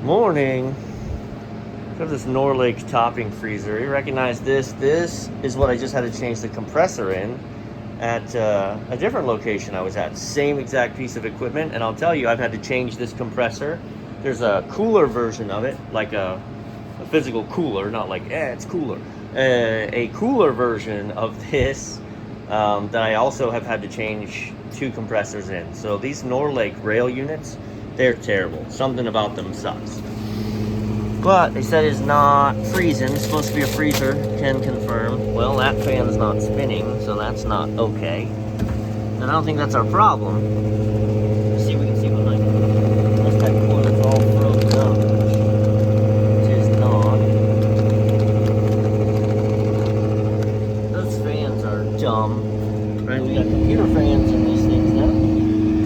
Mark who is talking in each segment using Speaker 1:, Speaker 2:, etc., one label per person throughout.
Speaker 1: Morning. Got this Norlake topping freezer. You recognize this? This is what I just had to change the compressor in at a different location I was at. Same exact piece of equipment, and I'll tell you, I've had to change this compressor. There's a cooler version of it, like a physical cooler, not like, it's cooler. A cooler version of this that I also have had to change 2 compressors in. So these Norlake rail units, they're terrible. Something about them sucks. But they said it's not freezing. It's supposed to be a freezer. Can confirm. Well, that fan's not spinning, so that's not okay. And I don't think that's our problem. Let's see if we can see what like unless that cooler's all frozen up, which is not. Those fans are dumb. Right? We got computer fans in these things now.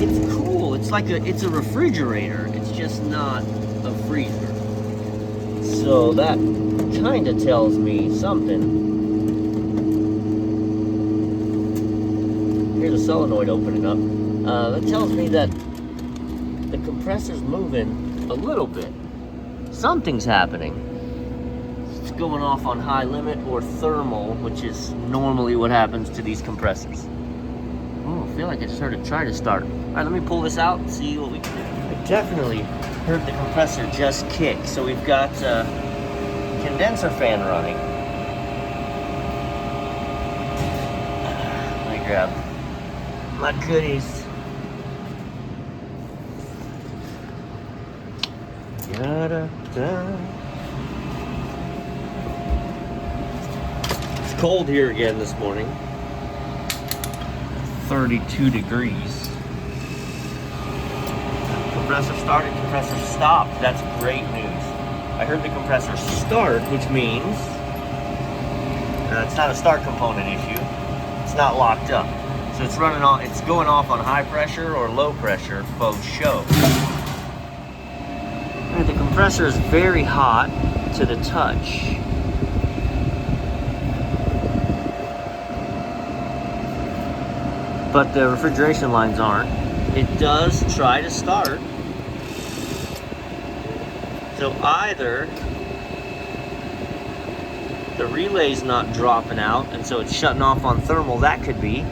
Speaker 1: It's cool. It's like it's a refrigerator. It's just not a freezer. So that kind of tells me something. Here's a solenoid opening up. That tells me that the compressor's moving a little bit. Something's happening. It's going off on high limit or thermal, which is normally what happens to these compressors. Oh, I feel like I just heard it try to start. All right, let me pull this out and see what we can do. I definitely heard the compressor just kick. So we've got a condenser fan running. Let me grab my goodies. It's cold here again this morning. 32 degrees. Compressor started, compressor stopped. That's great news. I heard the compressor start, which means it's not a start component issue. It's not locked up. So it's running on, it's going off on high pressure or low pressure, both show. Right, the compressor is very hot to the touch. But the refrigeration lines aren't. It does try to start. So either the relay's not dropping out, and so it's shutting off on thermal, that could be.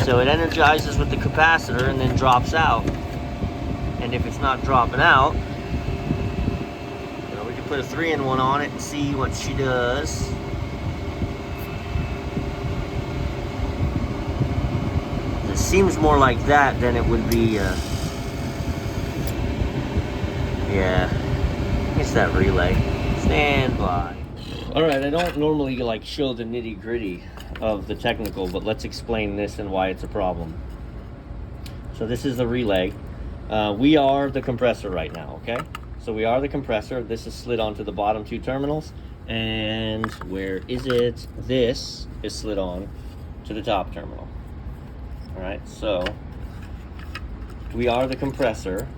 Speaker 1: So it energizes with the capacitor and then drops out. And if it's not dropping out, we can put a 3-in-1 on it and see what she does. It seems more like that than it would be yeah, it's that relay. Stand by. All right, I don't normally like show the nitty gritty of the technical, but let's explain this and why it's a problem. So this is the relay. We are the compressor right now, okay? So we are the compressor. This is slid onto the bottom 2 terminals. And where is it? This is slid on to the top terminal. All right, so we are the compressor.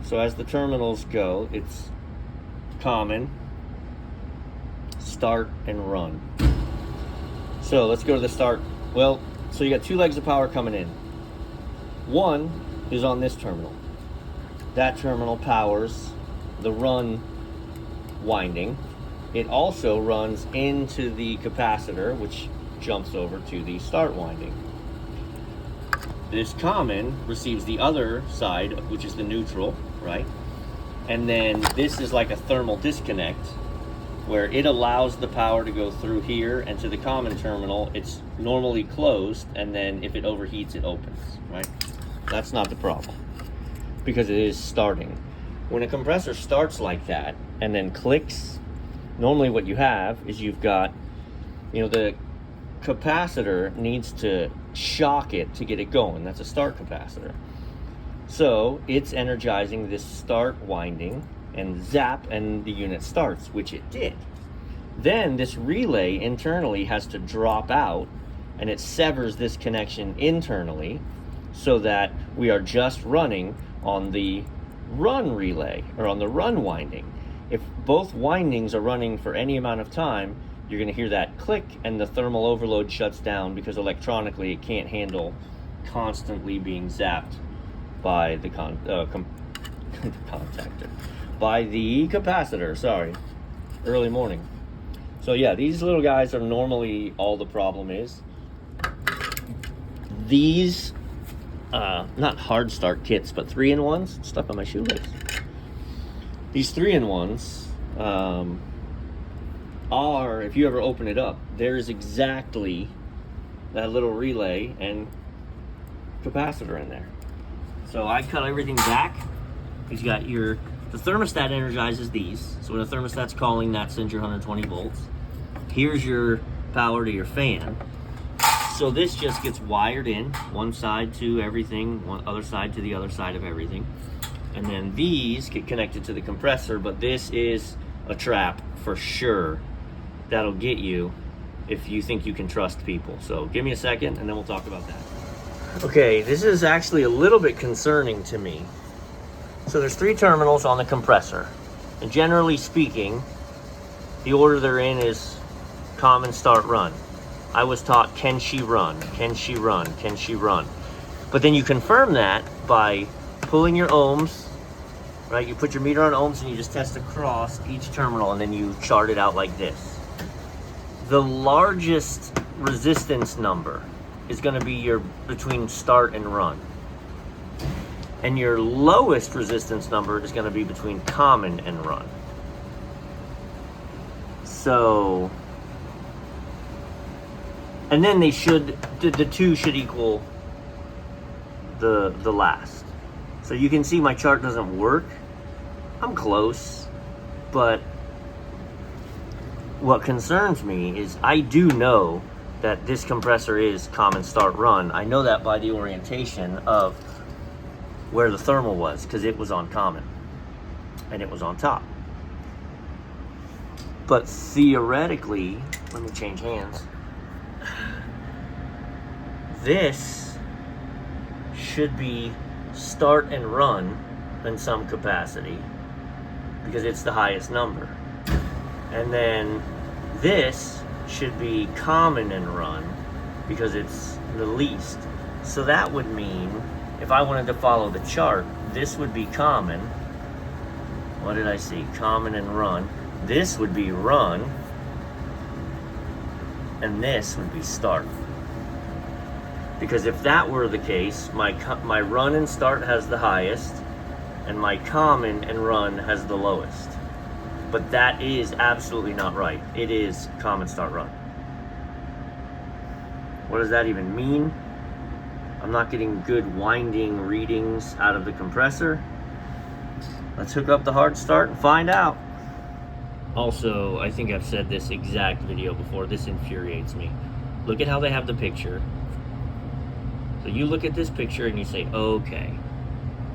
Speaker 1: So as the terminals go, it's common, start, and run. So let's go to the start. Well, so you got 2 legs of power coming in. One is on this terminal. That terminal powers the run winding. It also runs into the capacitor, which jumps over to the start winding. This common receives the other side, which is the neutral, right? And then this is like a thermal disconnect where it allows the power to go through here and to the common terminal. It's normally closed, and then if it overheats, it opens, right? That's not the problem because it is starting. When a compressor starts like that and then clicks, normally what you have is you've got, the capacitor needs to shock it to get it going. That's a start capacitor. So it's energizing this start winding, and zap, and the unit starts, which it did. Then this relay internally has to drop out, and it severs this connection internally so that we are just running on the run relay, or on the run winding. If both windings are running for any amount of time, you're going to hear that click, and the thermal overload shuts down because electronically it can't handle constantly being zapped by the contactor. by the capacitor. Sorry, early morning. So yeah, these little guys are normally all the problem is. These, not hard start kits, but 3-in-1s, stuck on my shoelace. These 3-in-1s are, if you ever open it up, there's exactly that little relay and capacitor in there. So I cut everything back. Because you got the thermostat energizes these. So when the thermostat's calling, that sends your 120 volts. Here's your power to your fan. So this just gets wired in, one side to everything, one other side to the other side of everything. And then these get connected to the compressor, but this is a trap for sure. That'll get you if you think you can trust people. So give me a second and then we'll talk about that. Okay, this is actually a little bit concerning to me. So there's 3 terminals on the compressor. And generally speaking, the order they're in is common, start, run. I was taught, can she run? Can she run? Can she run? But then you confirm that by pulling your ohms, right? You put your meter on ohms and you just test across each terminal and then you chart it out like this. The largest resistance number is going to be your between start and run. And your lowest resistance number is going to be between common and run. So, and then they should, the 2 should equal the last. So you can see my chart doesn't work. I'm close, but what concerns me is I do know that this compressor is common, start, run. I know that by the orientation of where the thermal was, because it was on common and it was on top. But theoretically, let me change hands. This should be start and run in some capacity because it's the highest number. And then this should be common and run because it's the least. So that would mean if I wanted to follow the chart, this would be common. What did I see? Common and run. This would be run. And this would be start. Because if that were the case, my run and start has the highest, and my common and run has the lowest. But that is absolutely not right. It is common, start, run. What does that even mean? I'm not getting good winding readings out of the compressor. Let's hook up the hard start and find out. Also, I think I've said this exact video before. This infuriates me. Look at how they have the picture. So you look at this picture and you say, okay,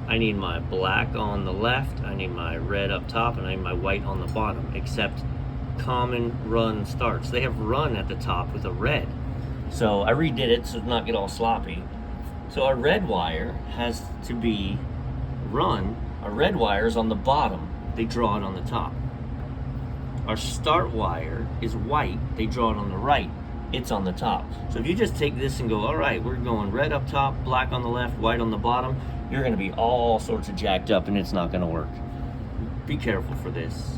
Speaker 1: I need my black on the left, I need my red up top, and I need my white on the bottom, except common, run, starts. They have run at the top with a red. So I redid it so to not get all sloppy. So our red wire has to be run. Our red wire is on the bottom. They draw it on the top. Our start wire is white. They draw it on the right. It's on the top. So if you just take this and go, all right, we're going red up top, black on the left, white on the bottom, you're going to be all sorts of jacked up and it's not going to work. Be careful for this.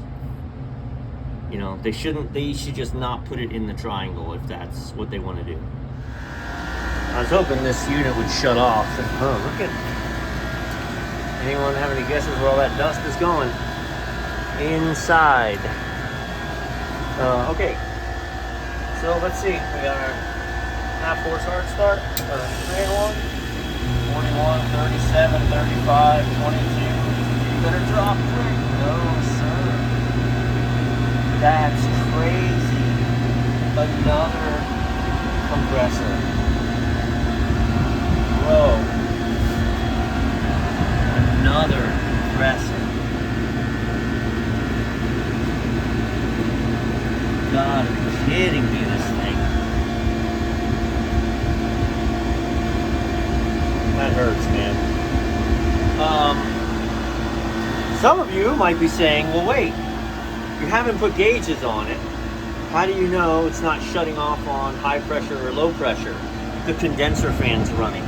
Speaker 1: You know, they should just not put it in the triangle if that's what they want to do. I was hoping this unit would shut off. Oh, look at, anyone have any guesses where all that dust is going? Inside. Okay. So let's see. We got our half horse hard start. 3-in-1. 41, 37, 35, 22. You better drop quick. No, sir. That's crazy. Another compressor. Whoa. Another compressor. You gotta be kidding me, this thing. That hurts, man. Some of you might be saying, well, wait, you haven't put gauges on it. How do you know it's not shutting off on high pressure or low pressure? The condenser fan's running.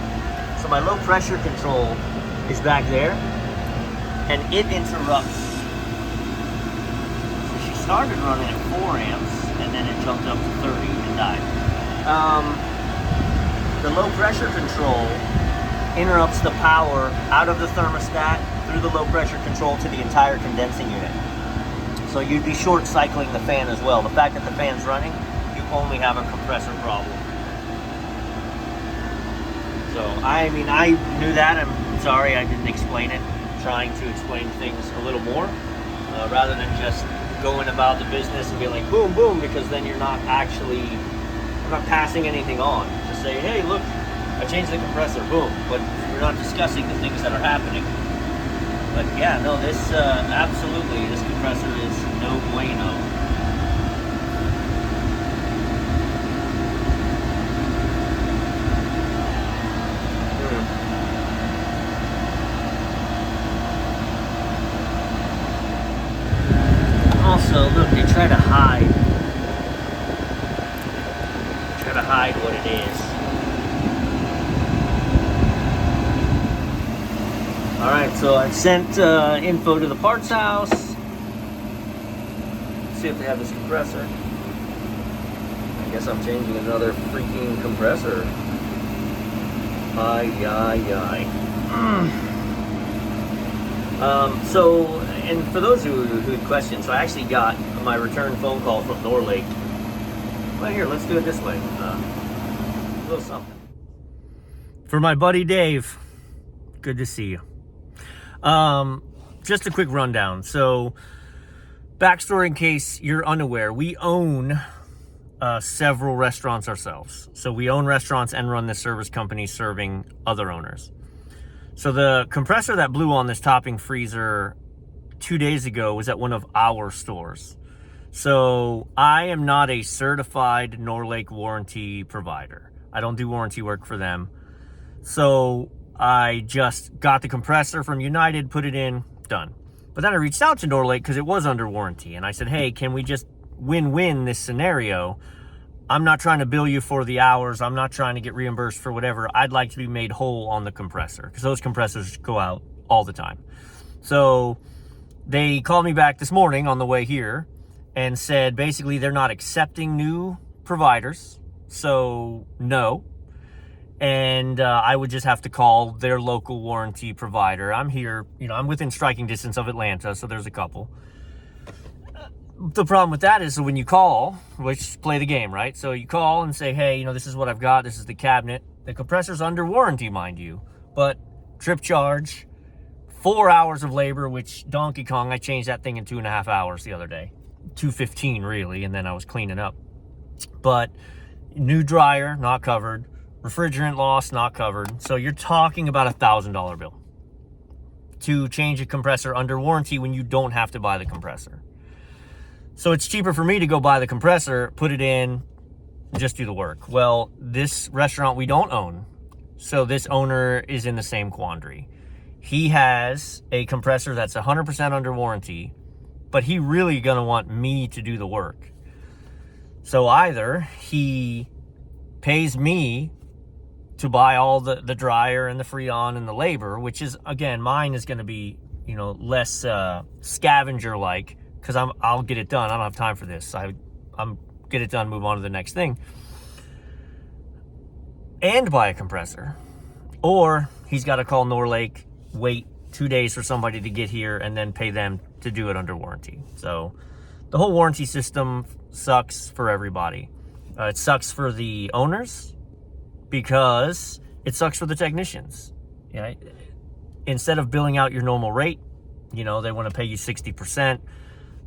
Speaker 1: So my low pressure control is back there, and it interrupts started running at 4 amps, and then it jumped up to 30 and died. The low pressure control interrupts the power out of the thermostat through the low pressure control to the entire condensing unit. So you'd be short cycling the fan as well. The fact that the fan's running, you only have a compressor problem. So, I mean, I knew that. I'm sorry I didn't explain it. I'm trying to explain things a little more, rather than just going about the business and being like, boom, boom, because then you're not passing anything on. Just say, hey, look, I changed the compressor, boom. But you're not discussing the things that are happening. But yeah, no, this, absolutely, this compressor is no bueno. Also, look, they try to hide what it is. All right, so I've sent info to the parts house. See if they have this compressor. I guess I'm changing another freaking compressor. So, and for those who had questions, so I actually got my return phone call from Norlake. Well, here, let's do it this way. A little something. For my buddy Dave, good to see you. Just a quick rundown. So, backstory in case you're unaware, we own several restaurants ourselves. So we own restaurants and run this service company serving other owners. So the compressor that blew on this topping freezer 2 days ago was at one of our stores. So I am not a certified Norlake warranty provider. I don't do warranty work for them. So I just got the compressor from United, put it in, done. But then I reached out to Norlake because it was under warranty. And I said, hey, can we just win-win this scenario? I'm not trying to bill you for the hours. I'm not trying to get reimbursed for whatever. I'd like to be made whole on the compressor because those compressors go out all the time. So they called me back this morning on the way here and said basically they're not accepting new providers. So no. And I would just have to call their local warranty provider. I'm here, I'm within striking distance of Atlanta, so there's a couple. The problem with that is when you call, which play the game, right? So you call and say, hey, this is what I've got. This is the cabinet. The compressor's under warranty, mind you. But trip charge, 4 hours of labor, which Donkey Kong, I changed that thing in 2.5 hours the other day. 2:15 really, and then I was cleaning up. But new dryer, not covered. Refrigerant loss, not covered. So you're talking about $1,000 bill to change a compressor under warranty when you don't have to buy the compressor. So it's cheaper for me to go buy the compressor, put it in, just do the work. Well, this restaurant we don't own. So this owner is in the same quandary. He has a compressor that's 100% under warranty, but he really gonna want me to do the work. So either he pays me to buy all the dryer and the Freon and the labor, which is, again, mine is gonna be, less scavenger-like, because I'll get it done. I don't have time for this. I'm get it done, move on to the next thing. And buy a compressor. Or he's got to call Norlake, wait 2 days for somebody to get here, and then pay them to do it under warranty. So the whole warranty system sucks for everybody. It sucks for the owners because it sucks for the technicians. Yeah. Instead of billing out your normal rate, they want to pay you 60%.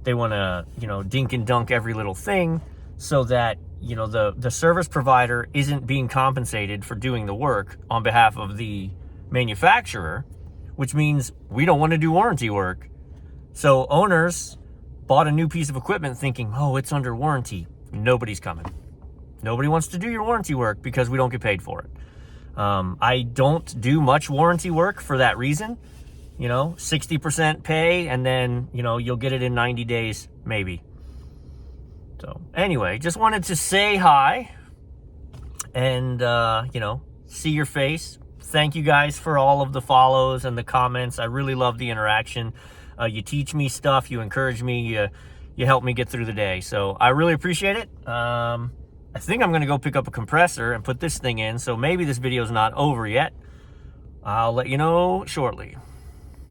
Speaker 1: They want to, dink and dunk every little thing so that, the service provider isn't being compensated for doing the work on behalf of the manufacturer, which means we don't want to do warranty work. So owners bought a new piece of equipment thinking, oh, it's under warranty. Nobody's coming. Nobody wants to do your warranty work because we don't get paid for it. I don't do much warranty work for that reason. 60% pay, and then, you'll get it in 90 days, maybe. So anyway, just wanted to say hi and, see your face. Thank you guys for all of the follows and the comments. I really love the interaction. You teach me stuff. You encourage me. you helped me get through the day. So I really appreciate it. I think I'm going to go pick up a compressor and put this thing in, so maybe this video is not over yet. I'll let you know shortly.